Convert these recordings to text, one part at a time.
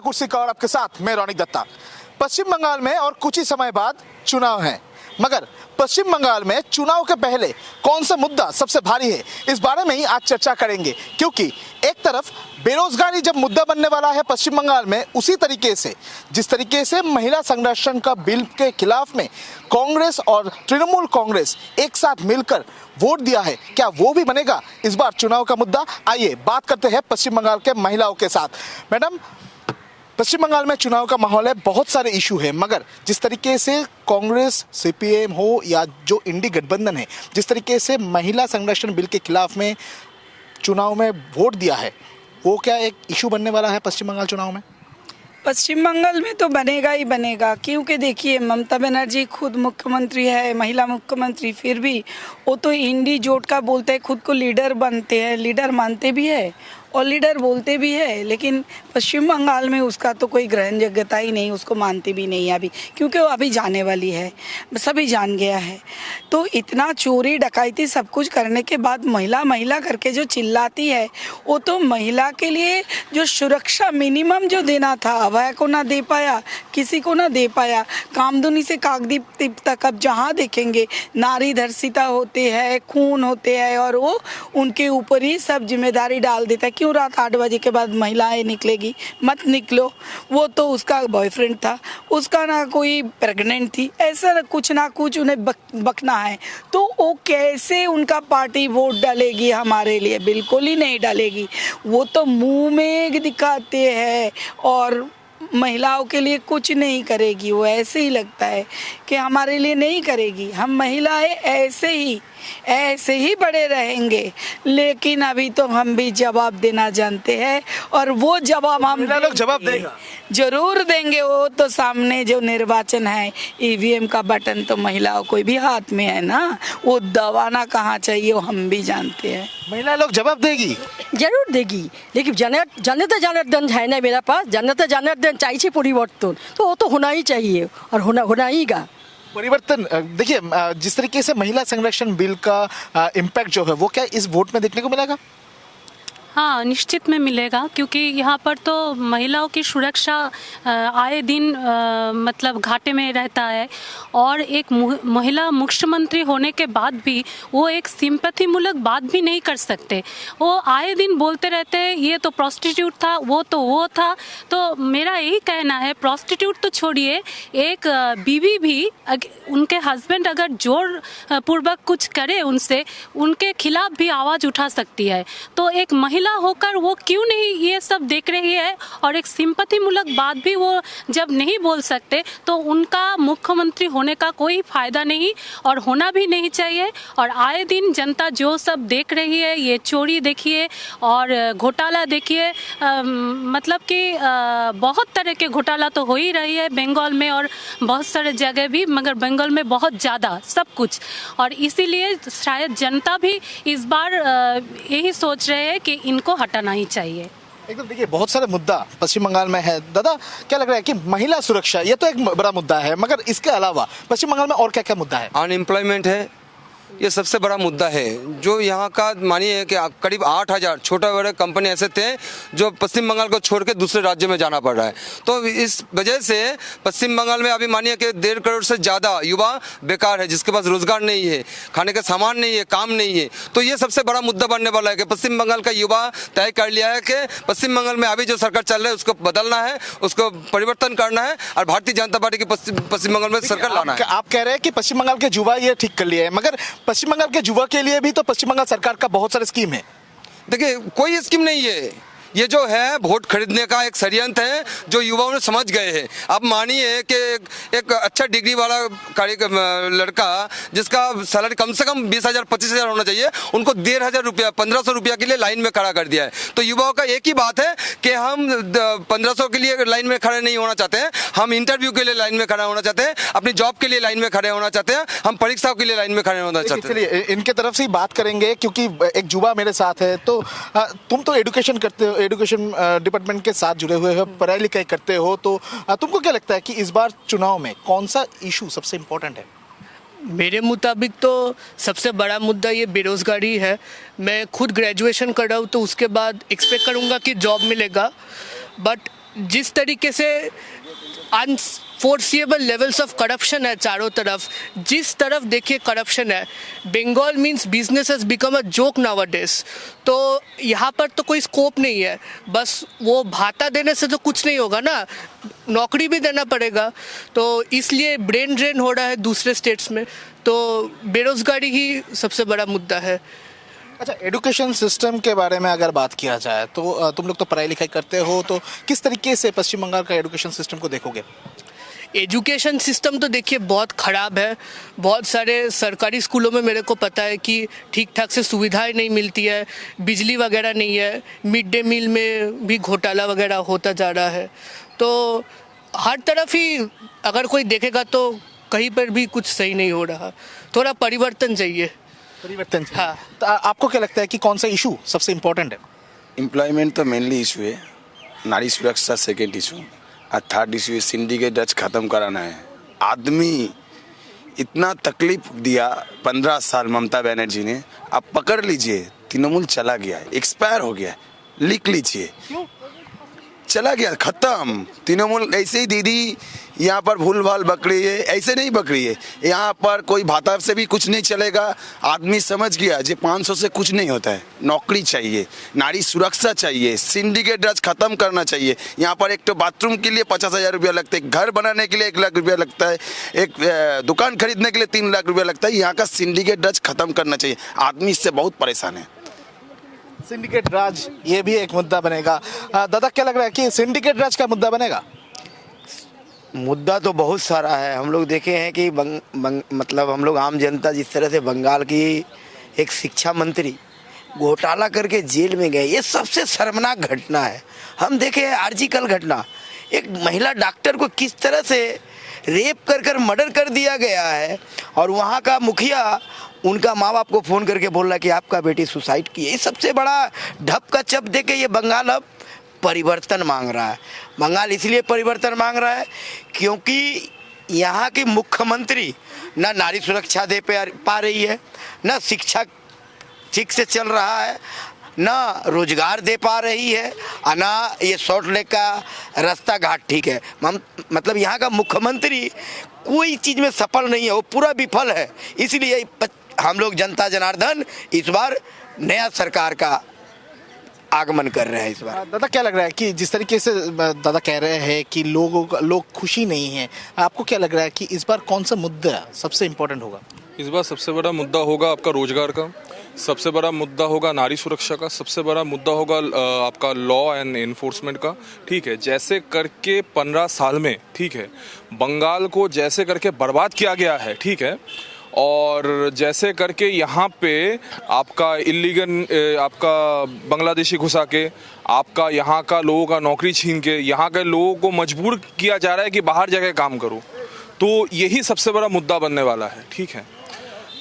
कुर्सी का और आपके साथ मैं रौनिक दत्ता। पश्चिम बंगाल में और कुछ ही समय बाद चुनाव है, मगर पश्चिम बंगाल में चुनाव के पहले कौन सा मुद्दा सबसे भारी है, इस बारे में ही आज चर्चा करेंगे। क्योंकि एक तरफ बेरोजगारी जब मुद्दा बनने वाला है पश्चिम बंगाल में, उसी तरीके से जिस तरीके से महिला संरक्षण का बिल के खिलाफ में कांग्रेस और तृणमूल कांग्रेस एक साथ मिलकर वोट दिया है, क्या वो भी बनेगा इस बार चुनाव का मुद्दा? आइए बात करते हैं पश्चिम बंगाल के महिलाओं के साथ। मैडम, पश्चिम बंगाल में चुनाव का माहौल है, बहुत सारे इशू है, मगर जिस तरीके से कांग्रेस सीपीएम हो या जो इंडी गठबंधन है, जिस तरीके से महिला संरक्षण बिल के खिलाफ में चुनाव में वोट दिया है, वो क्या एक इशू बनने वाला है पश्चिम बंगाल चुनाव में? पश्चिम बंगाल में तो बनेगा ही बनेगा, क्योंकि देखिए ममता बनर्जी खुद मुख्यमंत्री है, महिला मुख्यमंत्री, फिर भी वो तो इंडी जोट का बोलते हैं, खुद को लीडर बनते हैं, लीडर मानते भी है और लीडर बोलते भी है, लेकिन पश्चिम बंगाल में उसका तो कोई ग्रहणयोग्यता ही नहीं, उसको मानते भी नहीं अभी, क्योंकि वो अभी जाने वाली है, सभी जान गया है। तो इतना चोरी डकैती सब कुछ करने के बाद महिला महिला करके जो चिल्लाती है, वो तो महिला के लिए जो सुरक्षा मिनिमम जो देना था वह को ना दे पाया, किसी को ना दे पाया। कामधुनी से काकद्वीप तक अब जहाँ देखेंगे नारी धर्षिता होते हैं, खून होते हैं, और वो उनके ऊपर ही सब जिम्मेदारी डाल देता है। क्यों रात 8 बजे के बाद महिलाएं निकलेगी? मत निकलो। वो तो उसका बॉयफ्रेंड था, उसका ना कोई प्रेग्नेंट थी, ऐसा कुछ ना कुछ उन्हें बकना है, तो वो कैसे उनका पार्टी वोट डालेगी हमारे लिए? बिल्कुल ही नहीं डालेगी। वो तो मुंह में दिखाते हैं और महिलाओं के लिए कुछ नहीं करेगी। वो ऐसे ही लगता है कि हमारे लिए नहीं करेगी। हम महिलाएं ऐसे ही बड़े रहेंगे, लेकिन अभी तो हम भी जवाब देना जानते हैं, और वो जवाब हम लोग जवाब देंगे, जरूर देंगे। वो तो सामने जो निर्वाचन है, ईवीएम का बटन तो महिलाओं को भी हाथ में है ना, वो दबाना कहाँ चाहिए वो हम भी जानते हैं। महिला लोग जवाब देगी, जरूर देगी, लेकिन जनता जनार्दन है ना मेरा पास, जनता जनार्दन चाहिए परिवर्तन, तो वो तो होना ही चाहिए और होना ही गा परिवर्तन। देखिए, जिस तरीके से महिला संरक्षण बिल का इम्पैक्ट जो है वो क्या इस वोट में देखने को मिलेगा? हाँ, निश्चित में मिलेगा, क्योंकि यहाँ पर तो महिलाओं की सुरक्षा आए दिन मतलब घाटे में रहता है, और एक महिला मुख्यमंत्री होने के बाद भी वो एक सिंपैथी मूलक बात भी नहीं कर सकते। वो आए दिन बोलते रहते हैं ये तो प्रोस्टिट्यूट था, वो था। तो मेरा यही कहना है, प्रोस्टिट्यूट तो छोड़िए, एक बीवी भी उनके हस्बैंड अगर जोर पूर्वक कुछ करे उनसे, उनके खिलाफ भी आवाज़ उठा सकती है। तो एक महिला होकर वो क्यों नहीं ये सब देख रही है, और एक सिंपैथी मूलक बात भी वो जब नहीं बोल सकते, तो उनका मुख्यमंत्री होने का कोई फायदा नहीं और होना भी नहीं चाहिए। और आए दिन जनता जो सब देख रही है, ये चोरी देखिए और घोटाला देखिए, मतलब कि बहुत तरह के घोटाला तो हो ही रही है बंगाल में और बहुत सारे जगह भी, मगर बंगाल में बहुत ज़्यादा सब कुछ, और इसीलिए शायद जनता भी इस बार यही सोच रहे हैं कि इनको हटाना ही चाहिए। एकदम। देखिए, बहुत सारे मुद्दा पश्चिम बंगाल में है। दादा, क्या लग रहा है कि महिला सुरक्षा ये तो एक बड़ा मुद्दा है, मगर इसके अलावा पश्चिम बंगाल में और क्या क्या मुद्दा है? अनएम्प्लॉयमेंट है, ये सबसे बड़ा मुद्दा है। जो यहाँ का मानिए कि करीब 8000 छोटे बड़े कंपनी ऐसे थे जो पश्चिम बंगाल को छोड़ के दूसरे राज्य में जाना पड़ रहा है। तो इस वजह से पश्चिम बंगाल में अभी मानिए कि 1.5 करोड़ से ज़्यादा युवा बेकार है, जिसके पास रोजगार नहीं है, खाने का सामान नहीं है, काम नहीं है। तो ये सबसे बड़ा मुद्दा बनने वाला है कि पश्चिम बंगाल का युवा तय कर लिया है कि पश्चिम बंगाल में अभी जो सरकार चल रहा है उसको बदलना है, उसको परिवर्तन करना है, और भारतीय जनता पार्टी की पश्चिम बंगाल में सरकार लाना है। आप कह रहे हैं कि पश्चिम बंगाल के युवा ये ठीक कर लिया है, मगर पश्चिम बंगाल के युवा के लिए भी तो पश्चिम बंगाल सरकार का बहुत सारे स्कीम है। देखिए, कोई स्कीम नहीं है, ये जो है वोट खरीदने का एक षड्यंत्र है जो युवाओं ने समझ गए हैं। अब मानिए कि एक अच्छा डिग्री वाला लड़का जिसका सैलरी कम से कम 20,000 25,000 होना चाहिए, उनको 1,500 रुपया 1,500 रुपया के लिए लाइन में खड़ा कर दिया है। तो युवाओं का एक ही बात है कि हम 1,500 के लिए लाइन में खड़े नहीं होना चाहते हैं, हम इंटरव्यू के लिए लाइन में खड़ा होना चाहते हैं, अपनी जॉब के लिए लाइन में खड़े होना चाहते हैं, हम परीक्षाओं के लिए लाइन में खड़े होना चाहते हैं। चलिए, इनके तरफ से ही बात करेंगे, क्योंकि एक युवा मेरे साथ है। तो तुम तो एजुकेशन करते हो, एजुकेशन डिपार्टमेंट के साथ जुड़े हुए हो, पढ़ाई लिखाई करते हो, तो तुमको क्या लगता है कि इस बार चुनाव में कौन सा इशू सबसे इम्पोर्टेंट है? मेरे मुताबिक तो सबसे बड़ा मुद्दा ये बेरोज़गारी है। मैं खुद ग्रेजुएशन कर रहा हूँ, तो उसके बाद एक्सपेक्ट करूँगा कि जॉब मिलेगा, बट जिस तरीके से अनफोर्सिएबल लेवल्स ऑफ करप्शन है चारों तरफ, जिस तरफ देखिए करप्शन है, Bengal means business has become a joke nowadays. तो यहाँ पर तो कोई स्कोप नहीं है, बस वो भाता देने से तो कुछ नहीं होगा ना, नौकरी भी देना पड़ेगा। तो इसलिए ब्रेन ड्रेन हो रहा है दूसरे स्टेट्स में, तो बेरोजगारी ही सबसे बड़ा मुद्दा है। अच्छा, एजुकेशन सिस्टम के बारे में अगर बात किया जाए तो तुम लोग तो पढ़ाई लिखाई करते हो, तो किस तरीके से पश्चिम बंगाल का एजुकेशन सिस्टम को देखोगे? एजुकेशन सिस्टम तो देखिए बहुत ख़राब है। बहुत सारे सरकारी स्कूलों में मेरे को पता है कि ठीक ठाक से सुविधाएं नहीं मिलती है, बिजली वगैरह नहीं है, मिड डे मील में भी घोटाला वगैरह होता जा रहा है। तो हर तरफ ही अगर कोई देखेगा तो कहीं पर भी कुछ सही नहीं हो रहा, थोड़ा परिवर्तन चाहिए। परिवर्तन चाहिए। हाँ। तो आपको क्या लगता है कि कौन सा इशू सबसे इम्पोर्टेंट है? एम्प्लॉयमेंट तो मेनली इशू है, नारी सुरक्षा सेकेंड इशू, और थर्ड इशू है सिंडिकेट राज खत्म कराना है। आदमी इतना तकलीफ दिया 15 साल ममता बनर्जी ने, अब पकड़ लीजिए तृणमूल चला गया, एक्सपायर हो गया, लिख लीजिए, चला गया, खत्म। तृणमूल ऐसे ही दीदी यहाँ पर भूल भाल बक रही है, ऐसे नहीं बक रही है। यहाँ पर कोई भाता से भी कुछ नहीं चलेगा। आदमी समझ गया जे 500 से कुछ नहीं होता है। नौकरी चाहिए, नारी सुरक्षा चाहिए, सिंडिकेट राज खत्म करना चाहिए। यहाँ पर एक तो बाथरूम के लिए 50,000 रुपया लगता है, घर बनाने के लिए 1 लाख रुपया लगता है, एक दुकान खरीदने के लिए 3 लाख रुपया लगता है। यहाँ का सिंडिकेट राज खत्म करना चाहिए। आदमी इससे बहुत परेशान है। सिंडिकेट राज ये भी एक मुद्दा बनेगा। दादा, क्या लग रहा है कि सिंडिकेट राज का मुद्दा बनेगा? मुद्दा तो बहुत सारा है। हम लोग देखे हैं कि मतलब हम लोग आम जनता जिस तरह से बंगाल की एक शिक्षा मंत्री घोटाला करके जेल में गए, ये सबसे शर्मनाक घटना है। हम देखे आर्जिकल घटना, एक महिला डॉक्टर को किस तरह से रेप कर मर्डर कर दिया गया है, और वहाँ का मुखिया उनका माँ बाप को फ़ोन करके बोल रहा कि आपका बेटी सुसाइड की है। ये सबसे बड़ा ढप का चप दे के ये बंगाल अब परिवर्तन मांग रहा है। बंगाल इसलिए परिवर्तन मांग रहा है क्योंकि यहाँ की मुख्यमंत्री ना नारी सुरक्षा दे पा रही है, ना शिक्षा ठीक से चल रहा है, ना रोजगार दे पा रही है, और ना ये शॉर्ट लेग का रास्ता घाट ठीक है। मतलब यहाँ का मुख्यमंत्री कोई चीज़ में सफल नहीं है, वो पूरा विफल है। इसलिए हम लोग जनता जनार्दन इस बार नया सरकार का आगमन कर रहे हैं इस बार। दादा, क्या लग रहा है कि जिस तरीके से दादा कह रहे हैं कि लोग खुशी नहीं है, आपको क्या लग रहा है कि इस बार कौन सा मुद्दा सबसे इम्पोर्टेंट होगा? इस बार सबसे बड़ा मुद्दा होगा आपका रोजगार का, सबसे बड़ा मुद्दा होगा नारी सुरक्षा का, सबसे बड़ा मुद्दा होगा आपका लॉ एंड एनफोर्समेंट का। ठीक है, जैसे करके 15 साल में, ठीक है, बंगाल को जैसे करके बर्बाद किया गया है, ठीक है, और जैसे करके यहाँ पे आपका इलीगल आपका बांग्लादेशी घुसा के, आपका यहाँ का लोगों का नौकरी छीन के, यहाँ के लोगों को मजबूर किया जा रहा है कि बाहर जाके काम करो, तो यही सबसे बड़ा मुद्दा बनने वाला है। ठीक है,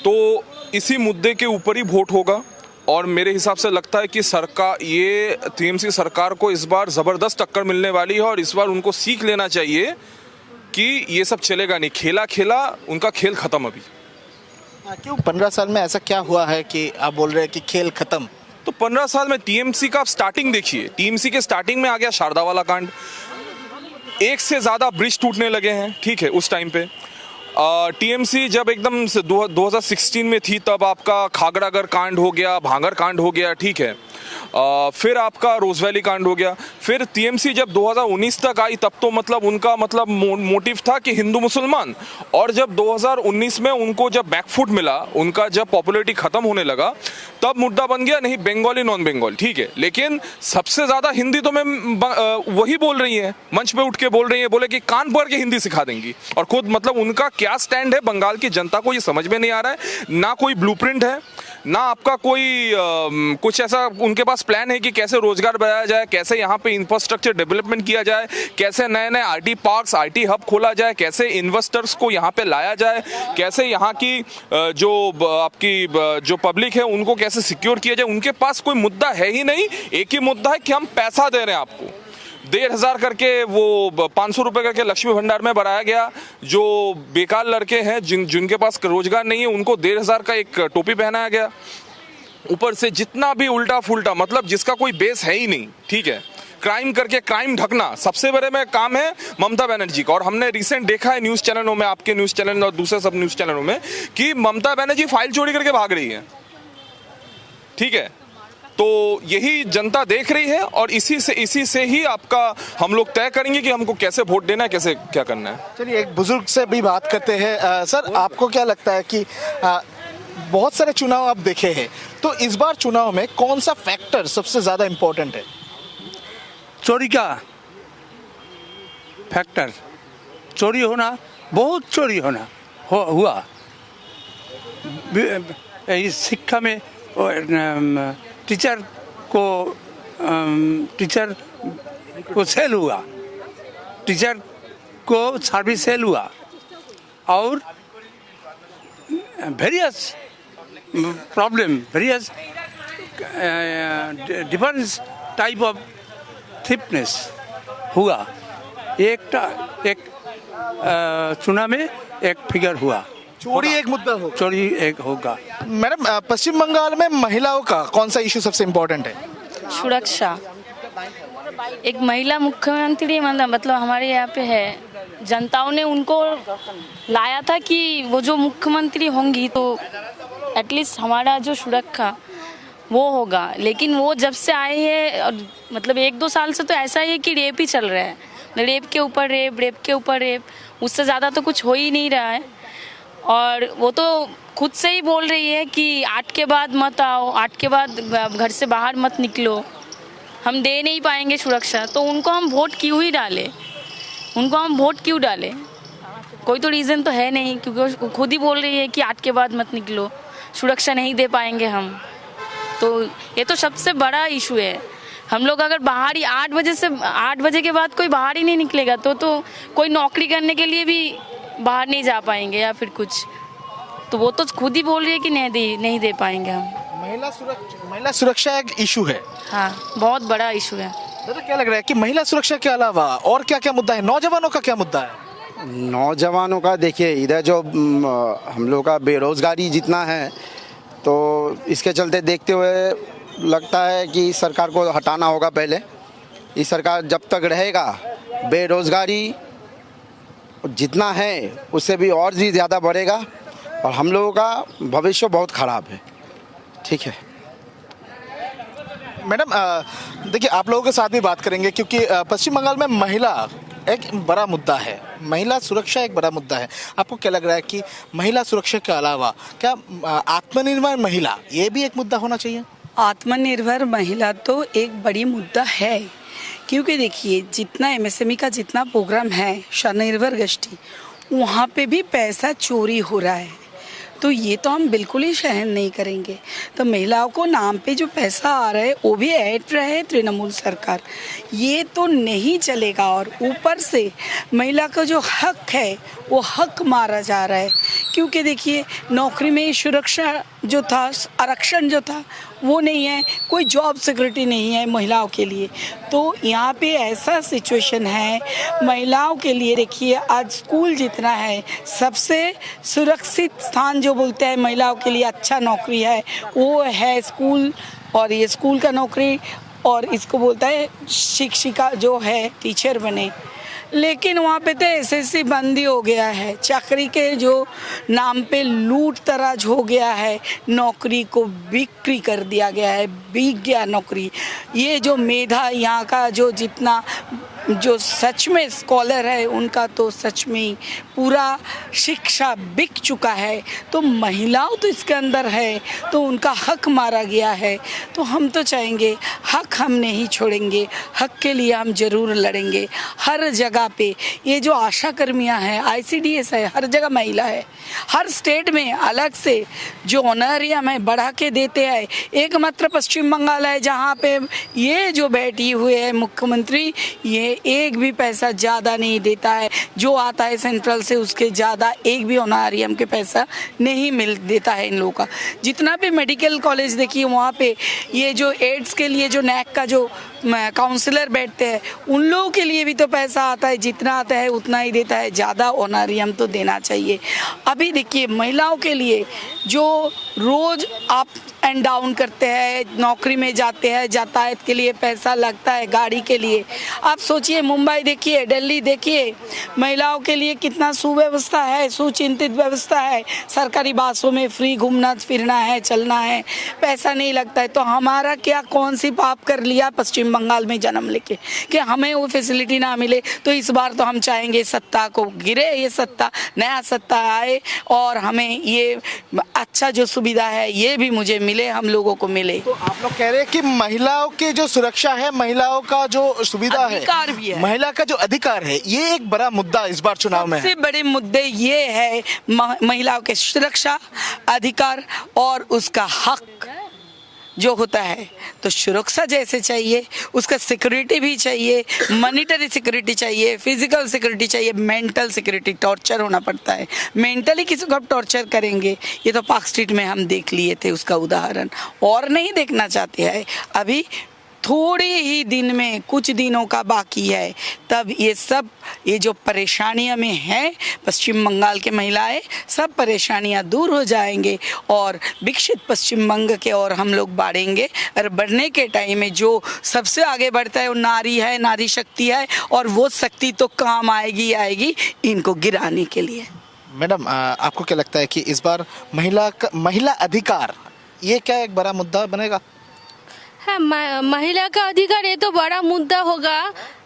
तो इसी मुद्दे के ऊपर ही वोट होगा, और मेरे हिसाब से लगता है कि सरकार, ये टीएमसी सरकार को इस बार ज़बरदस्त टक्कर मिलने वाली है, और इस बार उनको सीख लेना चाहिए कि ये सब चलेगा नहीं, खेला खेला उनका खेल ख़त्म अभी। क्यों 15 साल में ऐसा क्या हुआ है कि आप बोल रहे हैं कि खेल खत्म? तो 15 साल में टीएमसी का आप स्टार्टिंग देखिए, टीएमसी के स्टार्टिंग में आ गया शारदा वाला कांड, 1 से ज़्यादा ब्रिज टूटने लगे हैं। ठीक है, उस टाइम पे टीएमसी जब एकदम 2016 में थी, तब आपका खागड़ागढ़ कांड हो गया, भांगर कांड हो गया। ठीक है, फिर आपका रोज वैली कांड हो गया। फिर टीएमसी जब 2019 तक आई, तब तो मतलब उनका मतलब मोटिव था कि हिंदू मुसलमान, और जब 2019 में उनको जब बैकफुट मिला, उनका जब पॉपुलैरिटी खत्म होने लगा, तब मुद्दा बन गया नहीं बंगाली नॉन बंगाल। ठीक है, लेकिन सबसे ज़्यादा हिंदी तो मैं वही बोल रही है, मंच पे उठ के बोल रही है, बोले कि कान भर के हिंदी सिखा देंगी, और खुद मतलब उनका क्या स्टैंड है बंगाल की जनता को ये समझ में नहीं आ रहा है। ना कोई ब्लूप्रिंट है, ना आपका कोई कुछ ऐसा उनके पास प्लान है कि कैसे रोजगार बढ़ाया जाए, कैसे यहाँ पे इंफ्रास्ट्रक्चर डेवलपमेंट किया जाए, कैसे नए नए आईटी पार्क्स, आईटी हब खोला जाए, कैसे इन्वेस्टर्स को यहाँ पे लाया जाए, कैसे यहाँ की जो आपकी जो पब्लिक है उनको कैसे सिक्योर किया जाए। उनके पास कोई मुद्दा है ही नहीं। एक ही मुद्दा है कि हम पैसा दे रहे हैं आपको, 1,500 करके वो 500 रुपये करके लक्ष्मी भंडार में बढ़ाया गया। जो बेकार लड़के हैं जिनके पास रोजगार नहीं है, उनको 1,500 का एक टोपी पहनाया गया। ऊपर से जितना भी उल्टा फुल्टा, मतलब जिसका कोई बेस है ही नहीं, ठीक है, क्राइम करके क्राइम ढकना सबसे बड़े में काम है ममता बनर्जी का। और हमने रिसेंट देखा है न्यूज़ चैनलों में, आपके न्यूज़ चैनल और दूसरे सब न्यूज़ चैनलों में, कि ममता बनर्जी फाइल चोरी करके भाग रही है। ठीक है, तो यही जनता देख रही है और इसी से ही आपका हम लोग तय करेंगे कि हमको कैसे वोट देना है, कैसे क्या करना है। चलिए एक बुजुर्ग से भी बात करते हैं। सर, आपको क्या लगता है कि बहुत सारे चुनाव आप देखे हैं, तो इस बार चुनाव में कौन सा फैक्टर सबसे ज्यादा इंपॉर्टेंट है? चोरी का फैक्टर, चोरी होना, बहुत चोरी होना हुआ इस शिक्षा में। टीचर को सेल हुआ, टीचर को सर्विस सेल हुआ, और various problem, various different type of thickness हुआ। एक चुनाव में एक फिगर हुआ, चोरी एक मुद्दा हो, चोरी एक होगा। मैडम, पश्चिम बंगाल में महिलाओं का कौन सा इशू सबसे इम्पोर्टेंट है? सुरक्षा। एक महिला मुख्यमंत्री मतलब हमारे यहाँ पे है, जनताओं ने उनको लाया था कि वो जो मुख्यमंत्री होंगी तो एटलीस्ट हमारा जो सुरक्षा वो होगा। लेकिन वो जब से आए हैं, मतलब 1-2 साल से तो ऐसा ही है कि रेप ही चल रहा है, रेप के ऊपर रेप, रेप के ऊपर रेप, उससे ज़्यादा तो कुछ हो ही नहीं रहा है। और वो तो खुद से ही बोल रही है कि 8 के बाद मत आओ, 8 के बाद घर से बाहर मत निकलो, हम दे नहीं पाएंगे सुरक्षा। तो उनको हम वोट क्यों ही डालें, उनको हम वोट क्यों डालें? कोई तो रीज़न तो है नहीं, क्योंकि खुद ही बोल रही है कि 8 के बाद मत निकलो, सुरक्षा नहीं दे पाएंगे हम। तो ये तो सबसे बड़ा इशू है। हम लोग अगर बाहर ही 8 बजे के बाद कोई बाहर ही नहीं निकलेगा तो कोई नौकरी करने के लिए भी बाहर नहीं जा पाएंगे या फिर कुछ। तो वो तो खुद ही बोल रही है कि नहीं दे पाएंगे हम। महिला सुरक्षा एक इशू है। हाँ, बहुत बड़ा इशू है। दादा, क्या लग रहा है कि महिला सुरक्षा के अलावा और क्या क्या मुद्दा है? नौजवानों का क्या मुद्दा है? नौजवानों का देखिए, इधर जो हम लोग का बेरोजगारी जितना है, तो इसके चलते देखते हुए लगता है कि सरकार को हटाना होगा पहले। ये सरकार जब तक रहेगा, बेरोजगारी जितना है उससे भी और भी ज़्यादा बढ़ेगा और हम लोगों का भविष्य बहुत ख़राब है। ठीक है मैडम, देखिए आप लोगों के साथ भी बात करेंगे, क्योंकि पश्चिम बंगाल में महिला एक बड़ा मुद्दा है, महिला सुरक्षा एक बड़ा मुद्दा है। आपको क्या लग रहा है कि महिला सुरक्षा के अलावा क्या आत्मनिर्भर महिला ये भी एक मुद्दा होना चाहिए? आत्मनिर्भर महिला तो एक बड़ी मुद्दा है, क्योंकि देखिए जितना एमएसएमई का जितना प्रोग्राम है स्वनिर्भर गोष्ठी, वहाँ पे भी पैसा चोरी हो रहा है। तो ये तो हम बिल्कुल ही सहन नहीं करेंगे। तो महिलाओं को नाम पे जो पैसा आ रहा है वो भी ऐड रहा है तृणमूल सरकार, ये तो नहीं चलेगा। और ऊपर से महिला का जो हक है वो हक मारा जा रहा है, क्योंकि देखिए नौकरी में सुरक्षा जो था, आरक्षण जो था वो नहीं है, कोई जॉब सिक्योरिटी नहीं है महिलाओं के लिए। तो यहाँ पे ऐसा सिचुएशन है महिलाओं के लिए। देखिए आज स्कूल जितना है, सबसे सुरक्षित स्थान जो बोलते हैं महिलाओं के लिए अच्छा नौकरी है वो है स्कूल। और ये स्कूल का नौकरी, और इसको बोलता है शिक्षिका जो है टीचर बने। लेकिन वहाँ पे तो एसएससी बंदी हो गया है, चाकरी के जो नाम पे लूट तराज हो गया है, नौकरी को बिक्री कर दिया गया है, बिक गया नौकरी। ये जो मेधा यहाँ का जो जितना जो सच में स्कॉलर है उनका तो सच में ही पूरा शिक्षा बिक चुका है। तो महिलाओं तो इसके अंदर है, तो उनका हक मारा गया है। तो हम तो चाहेंगे हक हम नहीं छोड़ेंगे, हक के लिए हम ज़रूर लड़ेंगे। हर जगह पे ये जो आशा कर्मियाँ हैं, ICDS है, हर जगह महिला है। हर स्टेट में अलग से जो ऑनरियम है बढ़ा के देते हैं। एकमात्र पश्चिम बंगाल है जहाँ पे ये जो बैठी हुए है मुख्यमंत्री, ये एक भी पैसा ज़्यादा नहीं देता है। जो आता है सेंट्रल से उसके ज़्यादा एक भी ऑनरियम के पैसा नहीं मिल देता है इन लोगों का। जितना भी मेडिकल कॉलेज देखिए वहाँ पे ये जो एड्स के लिए जो NAC का जो काउंसलर बैठते हैं उन लोगों के लिए भी तो पैसा आता है, जितना आता है उतना ही देता है, ज़्यादा ऑनरियम तो देना चाहिए। अभी देखिए महिलाओं के लिए जो रोज़ आप एंड डाउन करते हैं, नौकरी में जाते हैं, यातायात के लिए पैसा लगता है, गाड़ी के लिए। आप सोचिए, मुंबई देखिए, दिल्ली देखिए, महिलाओं के लिए कितना सुव्यवस्था है, सुचिंतित व्यवस्था है। सरकारी बसों में फ्री घूमना फिरना है, चलना है, पैसा नहीं लगता है। तो हमारा क्या, कौन सी पाप कर लिया पश्चिम बंगाल में जन्म लेके कि हमें वो फैसिलिटी ना मिले। तो इस बार तो हम चाहेंगे सत्ता को गिरे, ये सत्ता, नया सत्ता आए और हमें ये अच्छा जो सुविधा है ये भी मुझे मिले, हम लोगों को मिले। तो आप लोग कह रहे हैं कि महिलाओं की जो सुरक्षा है, महिलाओं का जो सुविधा है, अधिकार भी है, महिला का जो अधिकार है, ये एक बड़ा मुद्दा इस बार चुनाव में है। सबसे बड़े मुद्दे ये है महिलाओं के सुरक्षा, अधिकार और उसका हक जो होता है। तो सुरक्षा जैसे चाहिए, उसका सिक्योरिटी भी चाहिए, मॉनिटरी सिक्योरिटी चाहिए, फिजिकल सिक्योरिटी चाहिए, मेंटल सिक्योरिटी। टॉर्चर होना पड़ता है, मेंटली किसी को आप टॉर्चर करेंगे, ये तो पार्क स्ट्रीट में हम देख लिए थे उसका उदाहरण, और नहीं देखना चाहते हैं। अभी थोड़े ही दिन में, कुछ दिनों का बाकी है, तब ये जो परेशानियां में हैं पश्चिम बंगाल के महिलाएं, सब परेशानियां दूर हो जाएंगे और विकसित पश्चिम बंग के और हम लोग बढ़ेंगे। और बढ़ने के टाइम में जो सबसे आगे बढ़ता है वो नारी है, नारी शक्ति है, और वो शक्ति तो काम आएगी इनको गिराने के लिए। मैडम, आपको क्या लगता है कि इस बार महिला अधिकार ये क्या एक बड़ा मुद्दा बनेगा? हाँ, महिला का अधिकार ये तो बड़ा मुद्दा होगा,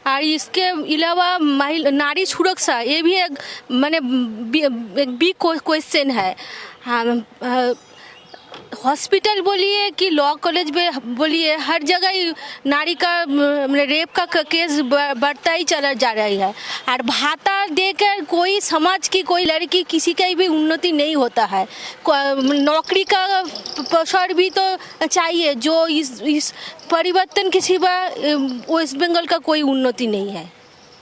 और इसके अलावा नारी सुरक्षा ये भी एक माने एक बिग क्वेश्चन है। हाँ, हॉस्पिटल बोलिए कि लॉ कॉलेज में बोलिए, हर जगह ही नारी का रेप का केस बढ़ता ही चला जा रही है। और भाता देकर कोई समाज की कोई लड़की किसी का भी उन्नति नहीं होता है। नौकरी का प्रसार भी तो चाहिए, जो इस परिवर्तन के सिवा वेस्ट बंगाल का कोई उन्नति नहीं है।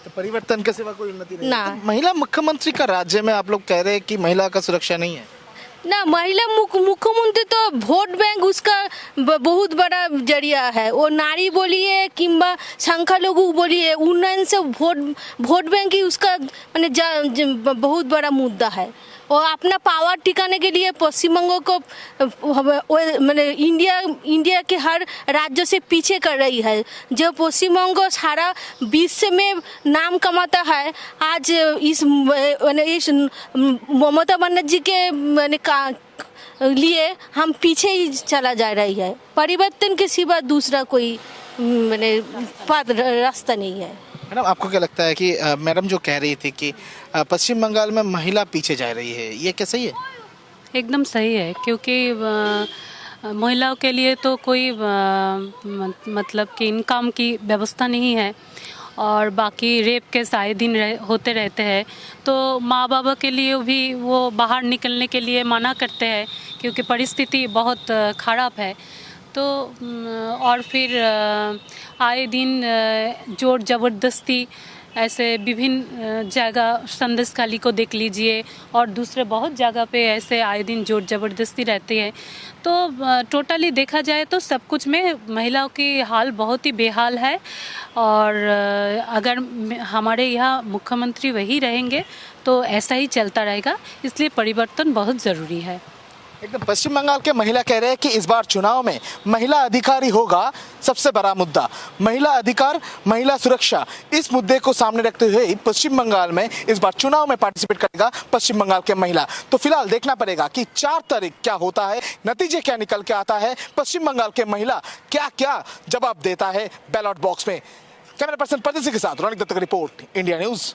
तो परिवर्तन के सिवा कोई उन्नति नहीं ना। है। तो महिला मुख्यमंत्री का राज्य में आप लोग कह रहे हैं कि महिला का सुरक्षा नहीं है ना। महिला मुख्यमंत्री तो वोट बैंक उसका बहुत बड़ा जरिया है। वो नारी बोलिए किंबा संख्यालघु बोलिए, उन्नयन से वोट बैंक ही उसका माने बहुत बड़ा मुद्दा है। और अपना पावर टिकाने के लिए पश्चिम बंगाल को माने इंडिया के हर राज्य से पीछे कर रही है। जो पश्चिम बंगाल सारा विश्व में नाम कमाता है, आज इस ममता बनर्जी के लिए हम पीछे ही चला जा रही है। परिवर्तन के सिवा दूसरा कोई रास्ता नहीं है। मैडम, आपको क्या लगता है कि मैडम जो कह रही थी कि पश्चिम बंगाल में महिला पीछे जा रही है, ये क्या सही है? एकदम सही है, क्योंकि महिलाओं के लिए तो कोई मतलब कि इनकम की व्यवस्था नहीं है, और बाकी रेप केस आए दिन होते रहते हैं। तो माँ बाबा के लिए भी वो बाहर निकलने के लिए मना करते हैं, क्योंकि परिस्थिति बहुत ख़राब है। तो और फिर आए दिन जोर ज़बरदस्ती ऐसे विभिन्न जगह, संदेशखाली को देख लीजिए और दूसरे बहुत जगह पे ऐसे आए दिन जोर ज़बरदस्ती रहती है। तो टोटली देखा जाए तो सब कुछ में महिलाओं की हाल बहुत ही बेहाल है। और अगर हमारे यहाँ मुख्यमंत्री वही रहेंगे तो ऐसा ही चलता रहेगा, इसलिए परिवर्तन बहुत ज़रूरी है। एकदम पश्चिम बंगाल के महिला कह रहे हैं कि इस बार चुनाव में महिला अधिकारी होगा सबसे बड़ा मुद्दा। महिला अधिकार, महिला सुरक्षा, इस मुद्दे को सामने रखते हुए पश्चिम बंगाल में इस बार चुनाव में पार्टिसिपेट करेगा पश्चिम बंगाल के महिला। तो फिलहाल देखना पड़ेगा कि 4 तारीख क्या होता है, नतीजे क्या निकल के आता है, पश्चिम बंगाल के महिला क्या क्या जवाब देता है बैलेट बॉक्स में। कैमरा पर्सन प्रदीप सिंह के साथ रोनिक दत्त की रिपोर्ट, इंडिया न्यूज।